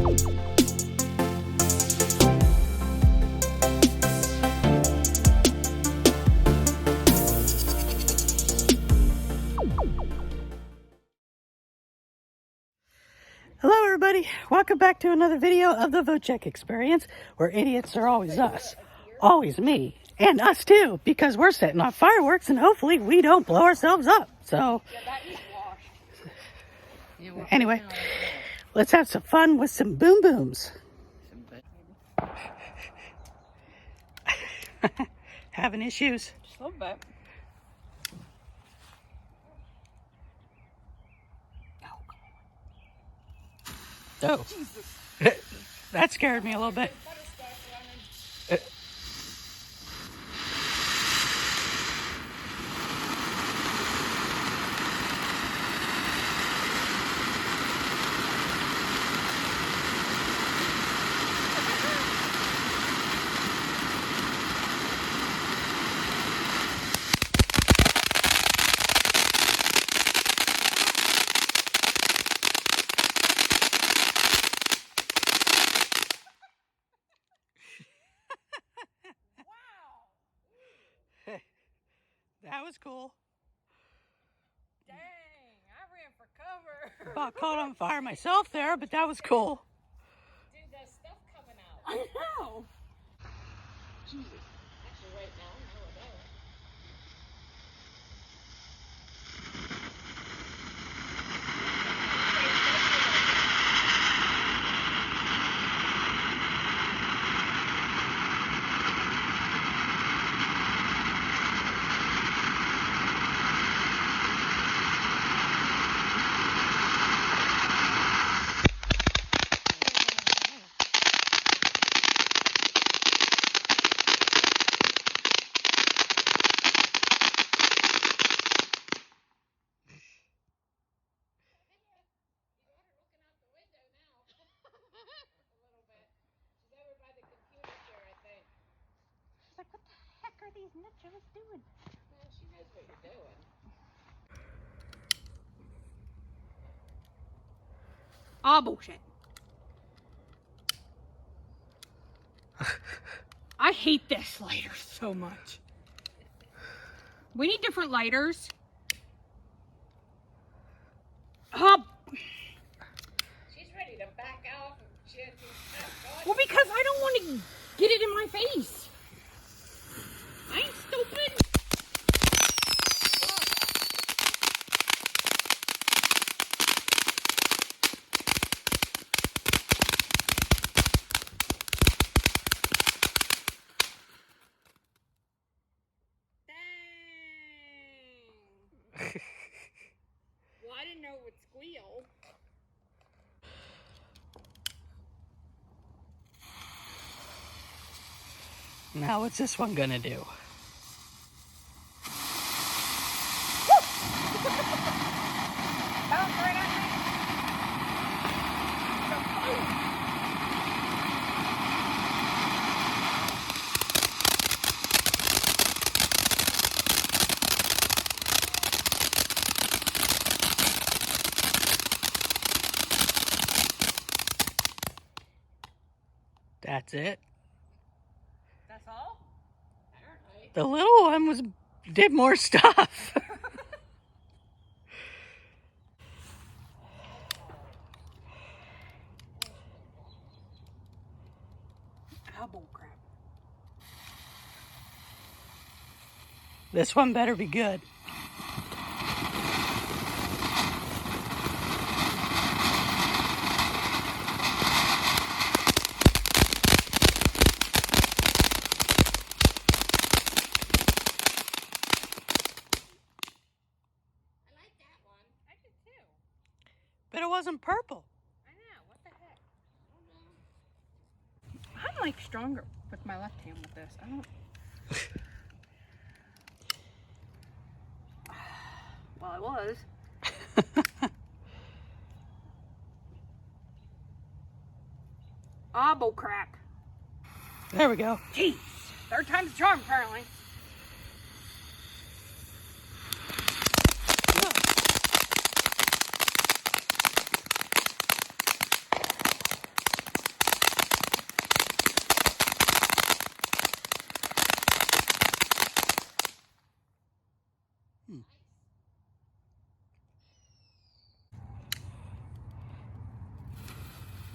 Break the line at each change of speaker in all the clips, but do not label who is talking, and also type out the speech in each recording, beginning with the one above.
Hello everybody, welcome back to another video of the Vochek experience, where idiots are always us, always me, and us too, because we're setting off fireworks and hopefully we don't blow ourselves up. So anyway, let's have some fun with some boom booms. Having issues?
Just a little bit.
Oh, that scared me a little bit. That was cool.
Dang, I ran for cover.
About caught on fire myself there, but that was cool.
Dude, there's stuff coming out. I know.
Jesus. Actually, right now, no, it don't.
Like, what the heck are these nachos doing?
Well, she knows what you're doing.
Ah, bullshit. I hate this lighter so much. We need different lighters. Oh,
She's ready to back off. She has to
well, because I don't want to get it in my face. I ain't stupid. Dang. Well, I didn't know it would squeal.
Now what's this one gonna do?
Bounce right at me.
That's it.
That's all?
apparently.
The little one did more stuff.
Oh, bull crap.
This one better be good. But it wasn't purple.
I know, what the heck? I'm like stronger with my left hand with this. I don't. Well, I was. Ah, bull crap.
There we go.
Jeez. Third time's the charm, apparently.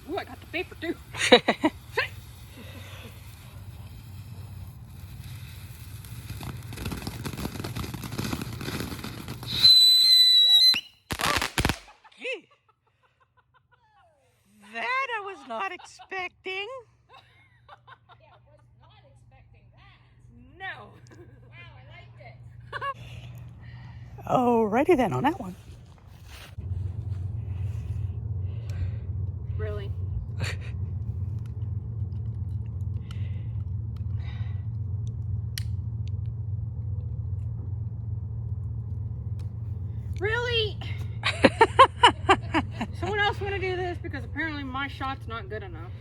Ooh, I got the paper too.
That I was not expecting.
Yeah, was not expecting that.
No.
Wow, I liked it.
Alrighty then on that one.
Really? Really? Someone else want to do this? Because apparently my shot's not good enough.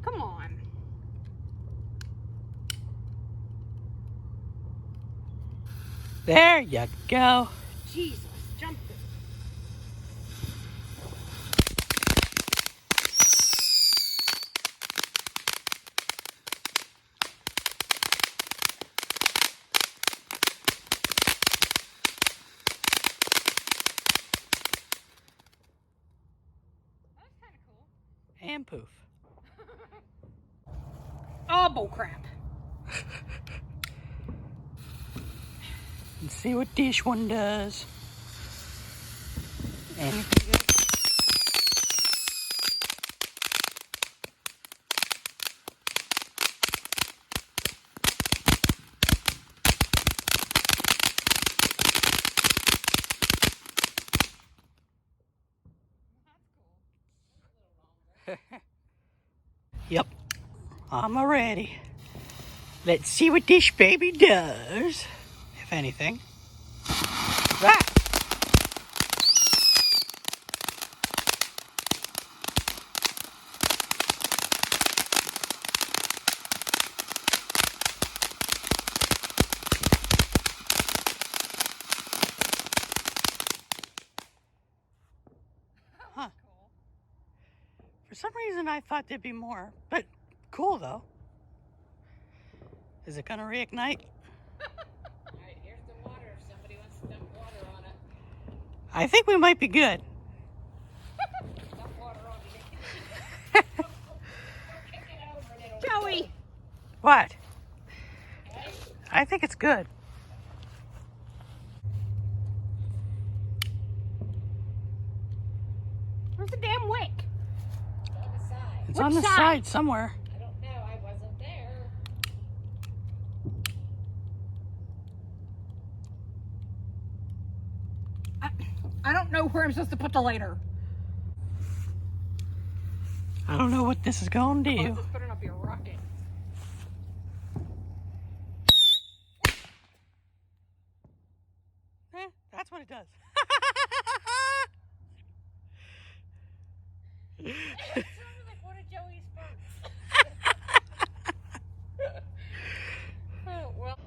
Come on.
There you go.
Jesus, jump it. That's kind of cool.
And poof.
Oh, bull crap.
Let's see what this one does. Anything good? Yep, I'm ready. Let's see what this baby does, if anything. Ah! Huh. For some reason I thought there'd be more, but cool though. Is it gonna reignite?
Alright, here's the water if somebody wants to dump water on it.
I think we might be good.
Dump water on it. Don't kick it over and it'll
Joey!
What? I think it's good.
Where's the damn wick?
on the side.
It's
Which
on the
side?
side somewhere.
I don't know, I wasn't there.
I don't know where I'm supposed to put the lighter.
I don't know what this is going to
I'll
do.
just put it up your rocket.
That's what it does.
It sounded like one of Joey's farts. Oh, well.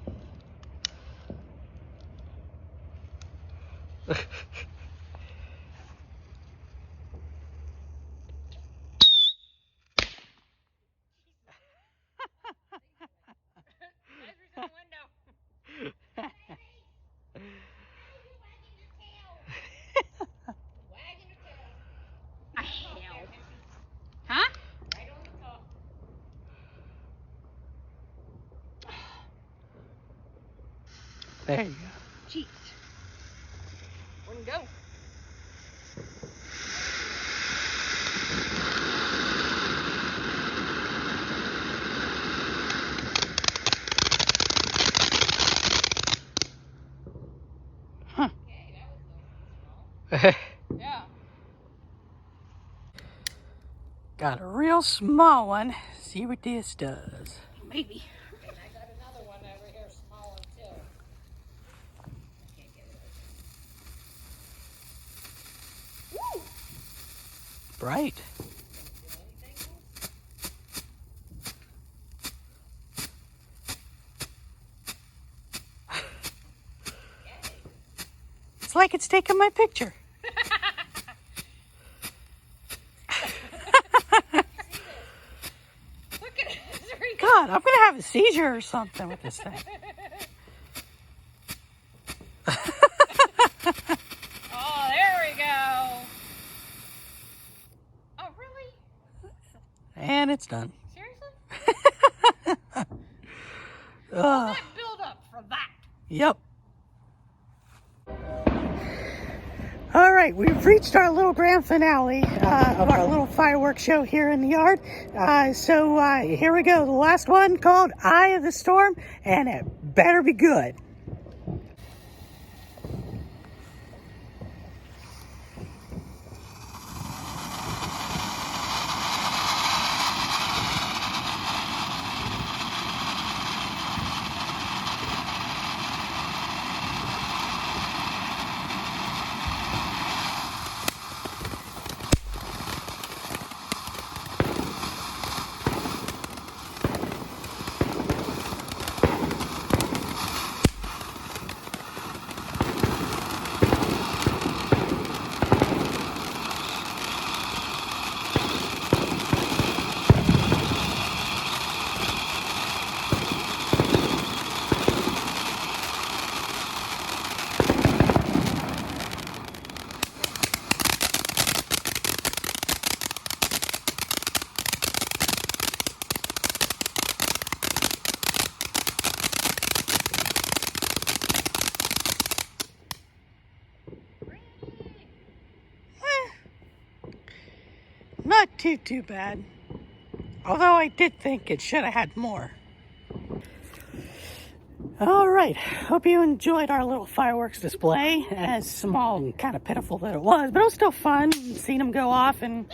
Ezra's in the window. Wagging your tail.
I hell. Huh?
Right on the top.
There you go.
Jeez. Wouldn't go.
Huh.
Okay, that was nice and small.
Yeah.
Got a real small one. See what this does.
Maybe.
And I got another one over here, smaller too. I can't get it open.
Woo!
Bright.
Can you do anything else? Yay.
It's like it's taking my picture.
Look at it. Ezra.
God, I'm gonna have a seizure or something with this thing.
Oh,
it's done.
Seriously? All
Ugh.
that build up for that.
Yep. All right, we've reached our little grand finale of our little fireworks show here in the yard. So here we go. The last one called Eye of the Storm, and it better be good. Not too bad. Although I did think it should have had more. All right, hope you enjoyed our little fireworks display, as small and kind of pitiful that it was, but it was still fun seeing them go off, and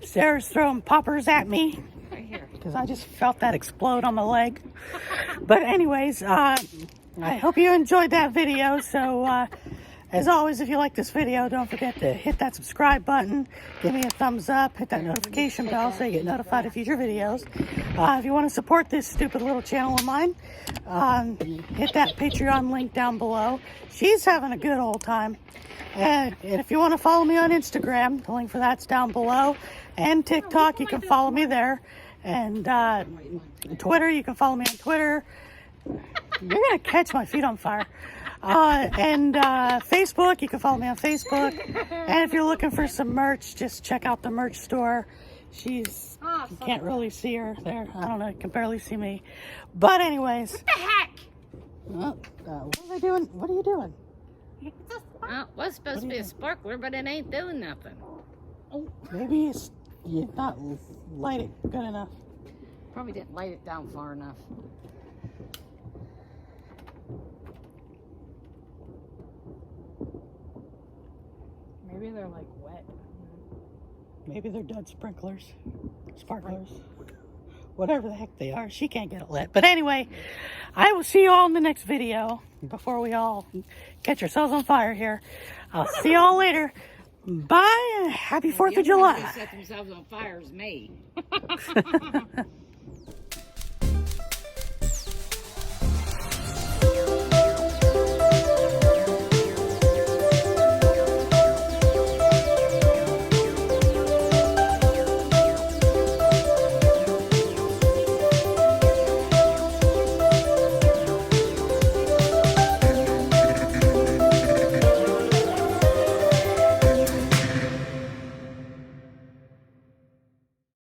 Sarah's throwing poppers at me
Right here.
because I just felt that explode on my leg. But anyways, I hope you enjoyed that video. So as always, if you like this video, don't forget to hit that subscribe button, give me a thumbs up, hit that notification bell so you get notified of future videos. If you want to support this stupid little channel of mine, hit that Patreon link down below. She's having a good old time. And if you want to follow me on Instagram, the link for that's down below. And TikTok, you can follow me there. And Twitter, you can follow me on Twitter. You're going to catch my feet on fire. And Facebook, you can follow me on Facebook. And if you're looking for some merch, just check out the merch store. She's, you can't really see her there. I don't know, you can barely see me. But anyways.
What the heck?
What are they doing? What are you doing?
It was supposed to be a sparkler, but it ain't doing nothing.
Maybe you're not light it good enough.
Probably didn't light it down far enough.
Maybe they're like wet.
Maybe they're dud sprinklers, sparklers, whatever the heck they are. She can't get it lit. But anyway, I will see you all in the next video before we all catch ourselves on fire here. I'll see you all later. Bye. Happy 4th of July.
Set themselves on fire is me.